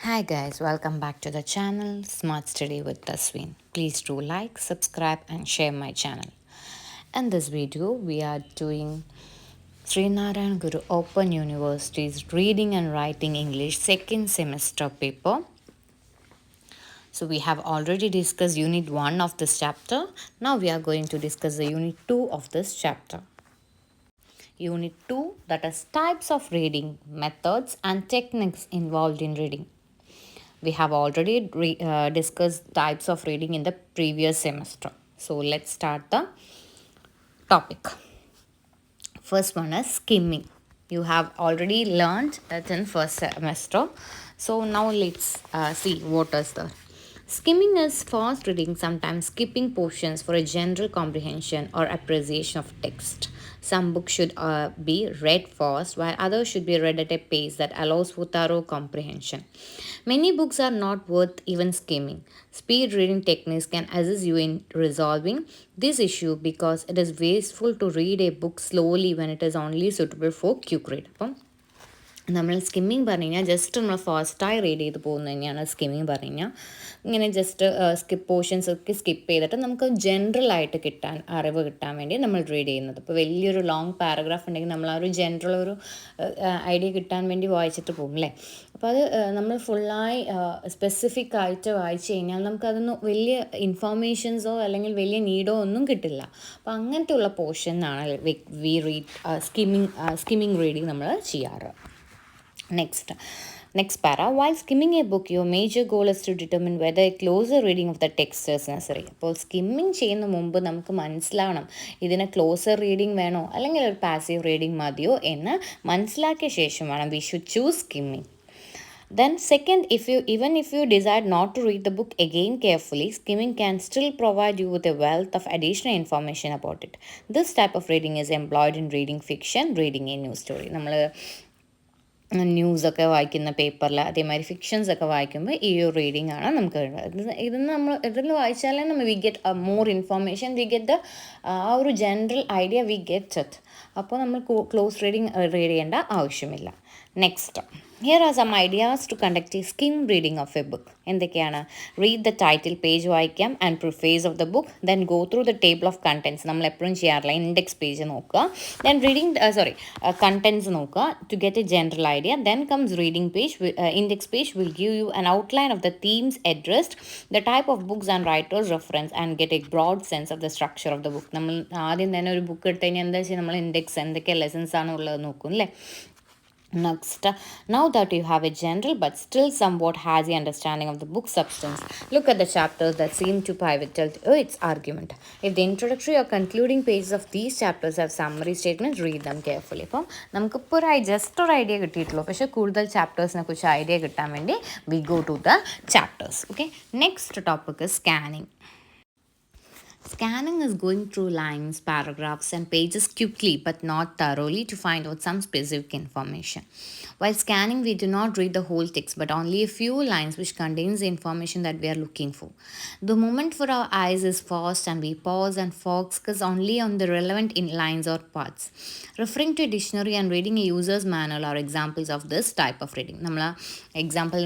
Hi guys, welcome back to the channel Smart Study with Tasween. Please do like, subscribe and share my channel. In this video, we are doing Srinaran Guru Open University's Reading and Writing English second semester paper. So we have already discussed Unit 1 of this chapter. Now we are going to discuss the Unit 2 of this chapter. Unit 2, that is types of reading, methods and techniques involved in reading. We have already discussed types of reading in the previous semester. So let's start the topic. First one is skimming. You have already learned that in first semester. So now let's see what is the skimming is fast reading, sometimes skipping portions for a general comprehension or appreciation of text. Some books should be read fast, while others should be read at a pace that allows for thorough comprehension. Many books are not worth even skimming. Speed reading techniques can assist you in resolving this issue because it is wasteful to read a book slowly when it is only suitable for quick read. നമ്മൾ skimming പറഞ്ഞു കഴിഞ്ഞാൽ just നമ്മൾ ഫാസ്റ്റായി read ചെയ്ത് പോകുന്നത് തന്നെയാണ് skimming പറഞ്ഞു കഴിഞ്ഞാൽ. ഇങ്ങനെ ജസ്റ്റ് പോർഷൻസ് ഒക്കെ സ്കിപ്പ് ചെയ്തിട്ട് നമുക്ക് ജനറൽ ആയിട്ട് അറിവ് കിട്ടാൻ വേണ്ടി നമ്മൾ റീഡ് ചെയ്യുന്നത്. ഇപ്പോൾ വലിയൊരു ലോങ് പാരഗ്രാഫ് ഉണ്ടെങ്കിൽ നമ്മൾ ആ ഒരു ജനറൽ ഒരു ഐഡിയ കിട്ടാൻ വേണ്ടി വായിച്ചിട്ട് പോകും അല്ലേ. അപ്പോൾ അത് നമ്മൾ ഫുള്ളായി സ്പെസിഫിക് ആയിട്ട് വായിച്ചു കഴിഞ്ഞാൽ നമുക്കതൊന്നും വലിയ ഇൻഫോർമേഷൻസോ അല്ലെങ്കിൽ വലിയ നീഡോ ഒന്നും കിട്ടില്ല. അപ്പോൾ അങ്ങനത്തെ ഉള്ള പോർഷനാണ് വി റീഡ് സ്കിമ്മിങ് റീഡിങ് നമ്മൾ ചെയ്യാറ്. Next para. While skimming a book, your major goal is to determine whether a closer reading of the text is necessary. അപ്പോൾ സ്കിമ്മിങ് ചെയ്യുന്ന മുമ്പ് നമുക്ക് മനസ്സിലാവണം ഇതിന് ക്ലോസർ റീഡിംഗ് വേണോ അല്ലെങ്കിൽ ഒരു പാസീവ് റീഡിംഗ് മതിയോ എന്ന് മനസ്സിലാക്കിയ ശേഷം വേണം we should choose skimming. Then second, even if you decide not to read the book again carefully, skimming can still provide you with a wealth of additional information about it. This type of reading is employed in reading fiction, reading a news story. നമ്മൾ ന്യൂസൊക്കെ വായിക്കുന്ന പേപ്പറിൽ അതേമാതിരി ഫിക്ഷൻസൊക്കെ വായിക്കുമ്പോൾ ഈ ഒരു reading ആണ് നമുക്ക് ഇതിൽ വായിച്ചാലേ we get more information, we get ആ ഒരു general idea we get it. അപ്പോൾ നമ്മൾ ക്ലോസ് റീഡിങ് റീഡ് ചെയ്യേണ്ട ആവശ്യമില്ല. Next, here are some ideas to conduct a skim reading of a book. എന്തൊക്കെയാണ്? റീഡ് ദ ടൈറ്റിൽ പേജ് വായിക്കാം and preface of the book, then go through the table of contents. നമ്മൾ എപ്പോഴും ചെയ്യാറില്ല, index page നോക്കുക, then contents നോക്കുക to get a general idea. Then comes reading page. Index page will give you an outline of the themes addressed, the type of books and writers reference, and get a broad sense of the structure of the book. നമ്മൾ ആദ്യം തന്നെ ഒരു book എടുത്തു കഴിഞ്ഞാൽ എന്താ വെച്ചാൽ നമ്മൾ index എന്തൊക്കെ ലെസൺസ് ആണ് ഉള്ളത് നോക്കും അല്ലേ. Next, now that you have a general but still somewhat hazy understanding of the book substance, look at the chapters that seem to pivotal to its argument. If the introductory or concluding pages of these chapters have summary statements, read them carefully. അപ്പം നമുക്കിപ്പോൾ just ഒരു idea കിട്ടിയിട്ടുള്ളൂ, പക്ഷേ കൂടുതൽ ചാപ്റ്റേഴ്സിനെ കുറിച്ച് idea കിട്ടാൻ വേണ്ടി we go to the chapters. Okay, next topic is scanning. Scanning is going through lines, paragraphs, and pages quickly but not thoroughly to find out some specific information. While scanning, we do not read the whole text but only a few lines which contains the information that we are looking for. The movement for our eyes is fast and we pause and focus only on the relevant lines or parts. Referring to a dictionary and reading a user's manual are examples of this type of reading. നമ്മൾ example,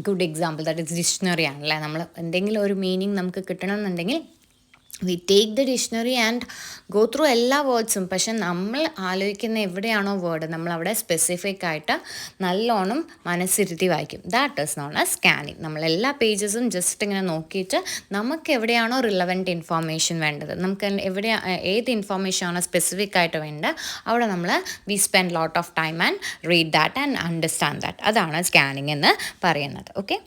good example that is dictionary ആണല്ലേ. നമ്മൾ എന്തെങ്കിലും ഒരു meaning നമുക്ക് കിട്ടണമെന്നുണ്ടെങ്കിൽ we take the dictionary and go through എല്ലാ വേർഡ്സും. പക്ഷെ നമ്മൾ ആലോചിക്കുന്ന എവിടെയാണോ വേർഡ് നമ്മളവിടെ സ്പെസിഫിക് ആയിട്ട് നല്ലോണം മനസ്സിരുത്തി വായിക്കും. That is known as scanning. നമ്മളെല്ലാ പേജസും ജസ്റ്റ് ഇങ്ങനെ നോക്കിയിട്ട് നമുക്ക് എവിടെയാണോ റിലവൻറ്റ് ഇൻഫോർമേഷൻ വേണ്ടത്, നമുക്ക് ഏത് ഇൻഫോർമേഷൻ ആണോ സ്പെസിഫിക് ആയിട്ട് വേണ്ടത്, അവിടെ നമ്മൾ we spend lot of time and read that and understand that. അതാണ് സ്കാനിങ് എന്ന് പറയുന്നത്. ഓക്കെ,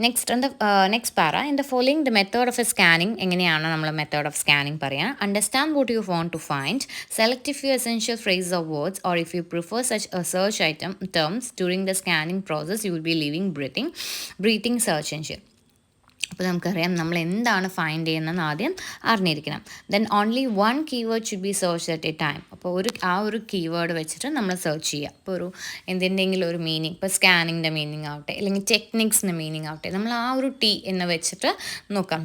നെക്സ്റ്റ് പാര. In the following the method of A scanning. എങ്ങനെയാണ് നമ്മൾ മെത്തേഡ് of scanning പറയാം. Understand what you want to find. Select a few essential phrases or words, or if you prefer such a search item terms during the scanning process, you will be leaving breathing search engine. അപ്പോൾ നമുക്കറിയാം നമ്മൾ എന്താണ് find ചെയ്യുന്നതെന്ന് ആദ്യം അറിഞ്ഞിരിക്കണം. Then only one keyword should be search at A time. അപ്പോൾ ആ ഒരു കീവേഡ് വെച്ചിട്ട് നമ്മൾ സെർച്ച് ചെയ്യുക. അപ്പോൾ എന്തിൻ്റെങ്കിലും ഒരു മീനിങ്, ഇപ്പോൾ സ്കാനിങ്ങിൻ്റെ മീനിങ് ആവട്ടെ, അല്ലെങ്കിൽ ടെക്നിക്സിൻ്റെ മീനിങ് ആവട്ടെ, നമ്മൾ ആ ഒരു ടി എന്ന് വെച്ചിട്ട് നോക്കാം.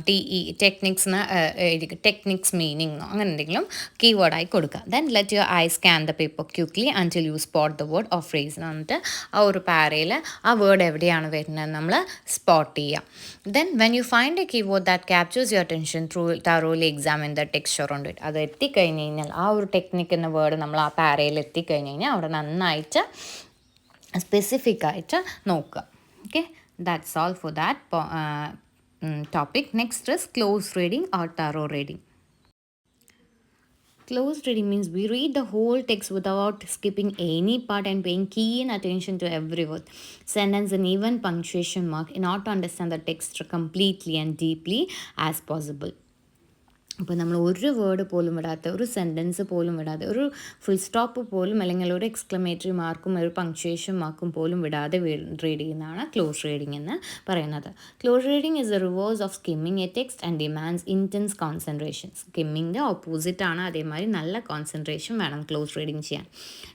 ടെക്നിക്സ് മീനിങ്ങോ അങ്ങനെ എന്തെങ്കിലും കീവേഡായി കൊടുക്കുക. Then let your eye scan the paper quickly until you spot the word of phrase. എന്നിട്ട് ആ ഒരു പാരയിൽ ആ വേർഡ് എവിടെയാണ് വരുന്നത് നമ്മൾ സ്പോട്ട് ചെയ്യുക. Then when you find a keyword that captures your attention, thoroughly examine the text around it. അത് എത്തിക്കഴിഞ്ഞ് കഴിഞ്ഞാൽ ആ ഒരു ടെക്നിക്ക് എന്ന വേർഡ് നമ്മൾ ആ പാരയിൽ എത്തിക്കഴിഞ്ഞ് കഴിഞ്ഞാൽ അവിടെ നന്നായിട്ട് സ്പെസിഫിക് ആയിട്ട് നോക്കുക. Okay, that's all for that topic. Next is close reading or thorough reading. Close reading means we read the whole text without skipping any part and paying keen attention to every word, sentence, and even punctuation mark in order to understand the text completely and deeply as possible. അപ്പോൾ നമ്മൾ ഒരു word പോലും വിടാതെ, ഒരു sentence പോലും വിടാതെ, ഒരു full stop പോലും അല്ലെങ്കിൽ ഒരു എക്സ്ക്ലമേറ്ററി മാർക്കും ഒരു പങ്ക്ച്വേഷൻ മാർക്കും പോലും വിടാതെ റീഡ് ചെയ്യുന്നതാണ് ക്ലോസ് റീഡിംഗ് എന്ന് പറയുന്നത്. Close reading is a reverse of skimming a text and demands intense concentration. സ്കിമ്മിങ്ങിൻ്റെ ഓപ്പോസിറ്റ് ആണ്, അതേമാതിരി നല്ല കോൺസെൻട്രേഷൻ വേണം ക്ലോസ് റീഡിംഗ് ചെയ്യാൻ.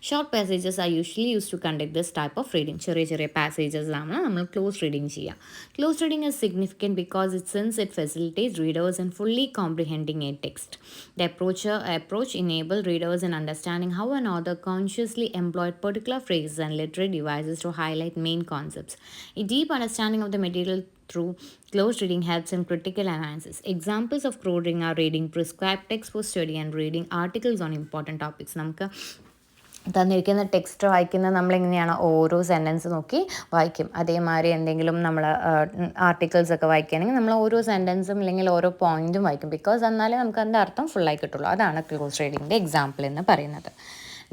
Short passages are usually use to conduct this type of reading. ചെറിയ ചെറിയ പാസേജസിലാണ് നമ്മൾ ക്ലോസ് റീഡിംഗ് ചെയ്യുക. Close reading is significant because it facilitates readers in fully comprehending a text. The approach enables readers in understanding how an author consciously employed particular phrases and literary devices to highlight main concepts. A deep understanding of the material through close reading helps in critical analysis. Examples of close reading are reading prescribed text for study and reading articles on important topics. നമുക്ക് തന്നിരിക്കുന്ന text വായിക്കുന്നത് നമ്മളെങ്ങനെയാണ് ഓരോ sentence നോക്കി വായിക്കും. അതേമാതിരി എന്തെങ്കിലും നമ്മൾ articles ഒക്കെ വായിക്കുകയാണെങ്കിൽ നമ്മൾ ഓരോ സെൻറ്റൻസും അല്ലെങ്കിൽ ഓരോ പോയിൻറ്റും വായിക്കും. ബിക്കോസ് എന്നാലേ നമുക്ക് അതിൻ്റെ അർത്ഥം ഫുള്ളായി കിട്ടുള്ളൂ. അതാണ് ക്ലോസ് റീഡിങ്ങിൻ്റെ എക്സാമ്പിൾ എന്ന് പറയുന്നത്.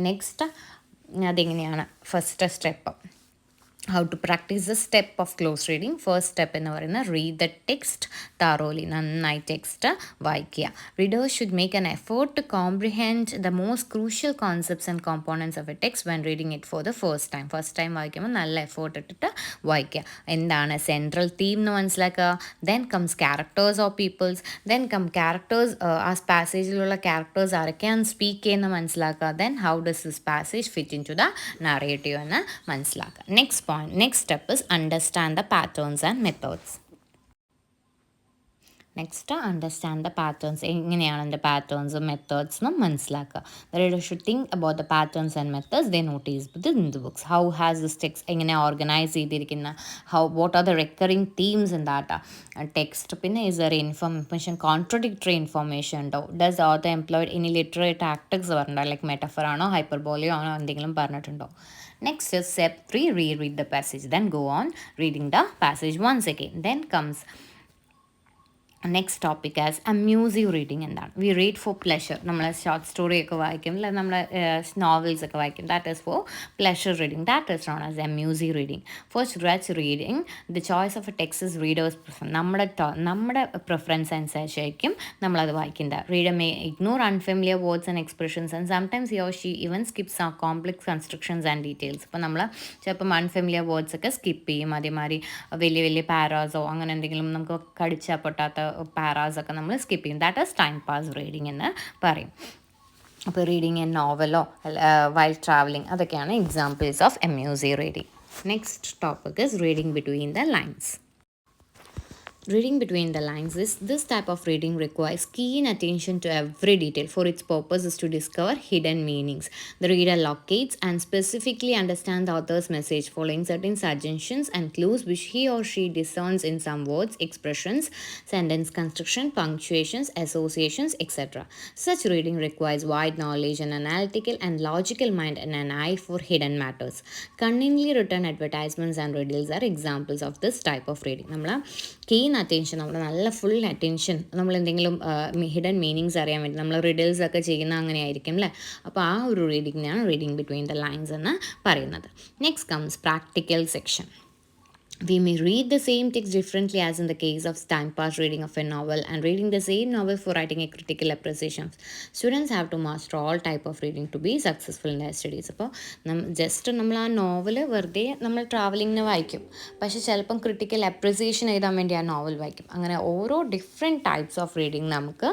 നെക്സ്റ്റ് അതെങ്ങനെയാണ് first step. How to practice the step of close reading. First step എന്ന് പറയുന്നത് read the text thoroughly. നന്നായി ടെക്സ്റ്റ് വായിക്കുക. Readers should make an effort to comprehend the most crucial concepts and components of a text when reading it for the first time. First time വായിക്കുമ്പോൾ നല്ല effort ഇട്ടിട്ട് വായിക്കുക. എന്താണ് central theme എന്ന് മനസ്സിലാക്കുക. Then comes characters of peoples. Then characters, ആ പാസേജിലുള്ള characters ആരൊക്കെയാണ് സ്പീക്ക് ചെയ്യുന്നത് മനസ്സിലാക്കുക. Then how does this passage fit into the narrative എന്ന് മനസ്സിലാക്കുക. Next step is understand the patterns and methods. Next understand the patterns. എങ്ങനെയാണ് എൻ്റെ പാറ്റേൺസും മെത്തേഡ്സും മനസ്സിലാക്കുക. The reader should think about the patterns and methods they notice within the books. How has this text എങ്ങനെ organise ചെയ്തിരിക്കുന്ന, what are the recurring themes in that text. പിന്നെ is there information contradictory information ഉണ്ടോ. Does author employed any literary tactics പറഞ്ഞിട്ടുണ്ടോ, like metaphor ആണോ ഹൈപ്പർബോളിയോ ആണോ എന്തെങ്കിലും പറഞ്ഞിട്ടുണ്ടോ. Next is step 3, reread the passage. Then go on reading the passage once again. Then comes next topic as amusive reading. എന്താണ് we read for pleasure. നമ്മൾ short സ്റ്റോറിയൊക്കെ വായിക്കും, അല്ല നമ്മൾ നോവൽസൊക്കെ വായിക്കും. That is for pleasure reading. That is known as amusive reading. For stretch reading the choice of a text is reader's preference. നമ്മുടെ preference അനുസരിച്ചായിരിക്കും നമ്മളത് വായിക്കുന്നത്. Reader may ignore unfamiliar words and expressions and sometimes he or she even skips a complex constructions and details. ഇപ്പോൾ നമ്മൾ ചിലപ്പം unfamiliar words ഒക്കെ skip ചെയ്യും. അതേമാതിരി വലിയ വലിയ പാരാസോ അങ്ങനെ എന്തെങ്കിലും നമുക്ക് കടിച്ചാൽ പൊട്ടാത്ത പാരാസൊക്കെ നമ്മൾ സ്കിപ്പ് ചെയ്യും. That is time pass reading എന്ന് പറയും. അപ്പോൾ റീഡിങ് എ നോവലോ വൈൽ ട്രാവലിംഗ് അതൊക്കെയാണ് examples of amusing reading. Next topic is reading between the lines. Reading between the lines. This type of reading requires keen attention to every detail, for its purpose is to discover hidden meanings. The reader locates and specifically understands the author's message, following certain suggestions and clues which he or she discerns in some words, expressions, sentence construction, punctuations, associations, etc. Such reading requires wide knowledge, an analytical and logical mind, and an eye for hidden matters. Cunningly written advertisements and riddles are examples of this type of reading. Keen attention, നമ്മൾ നല്ല full attention, നമ്മൾ എന്തെങ്കിലും hidden meanings അറിയാൻ വേണ്ടി നമ്മൾ riddles ഒക്കെ ചെയ്യുന്ന അങ്ങനെ ആയിരിക്കും അല്ലേ. അപ്പോൾ ആ ഒരു റീഡിങ്ങിനാണ് റീഡിങ് ബിറ്റ്വീൻ ദ ലൈൻസ് എന്ന് പറയുന്നത്. Next comes practical section. We may read the same text differently, as in the case of time pass reading of a novel and reading the same novel for writing a critical appreciation. Students have to master all type of reading to be successful in their studies. അപ്പോൾ just നമ്മൾ ആ novel വെറുതെ നമ്മൾ ട്രാവലിങ്ങിന് വായിക്കും, പക്ഷെ ചിലപ്പം critical appreciation എഴുതാൻ വേണ്ടി ആ നോവൽ വായിക്കും. അങ്ങനെ ഓരോ ഡിഫറെൻറ്റ് ടൈപ്സ് ഓഫ് റീഡിങ് നമുക്ക്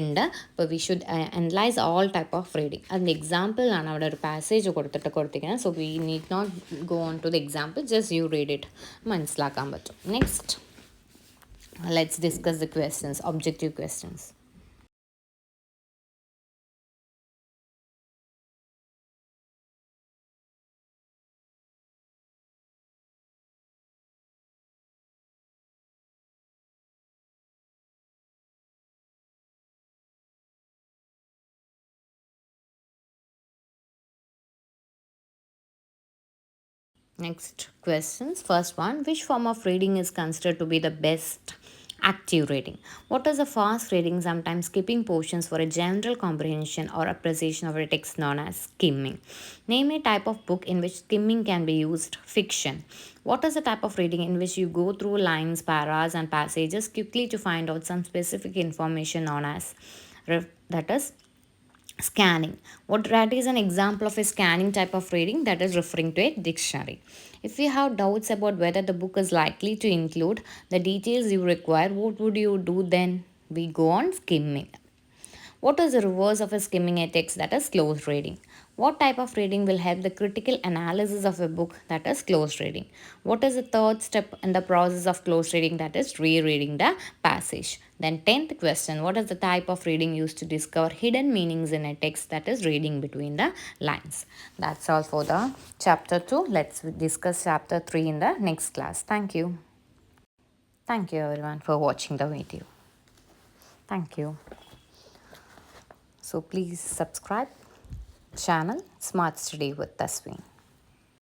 ഉണ്ട്. അപ്പോൾ we should analyse all type of reading. അതിൻ്റെ എക്സാമ്പിളാണ് അവിടെ ഒരു പാസേജ് കൊടുത്തിരിക്കുന്നത്. So we need not go on to the example, just you read it, മനസ്സിലാക്കാൻ പറ്റും. Next, let's discuss the questions, objective questions. Next questions. First one, which form of reading is considered to be the best active reading? What is a fast reading, sometimes skipping portions for a general comprehension or appreciation of a text, known as skimming? Name a type of book in which skimming can be used. Fiction. What is the type of reading in which you go through lines, paras, and passages quickly to find out some specific information, known as that is scanning? What that is an example of a scanning type of reading, that is referring to a dictionary. If you have doubts about whether the book is likely to include the details you require, what would you do then? We go on skimming. What is the reverse of a skimming a text, that is close reading? What type of reading will help the critical analysis of a book, that is close reading? What is the third step in the process of close reading, that is rereading the passage? Then 10th question, what is the type of reading used to discover hidden meanings in a text, that is reading between the lines? That's all for the chapter 2. Let's discuss chapter 3 in the next class. Thank you. Thank you everyone for watching the video. Thank you. So please subscribe channel Smart Study with Tasween.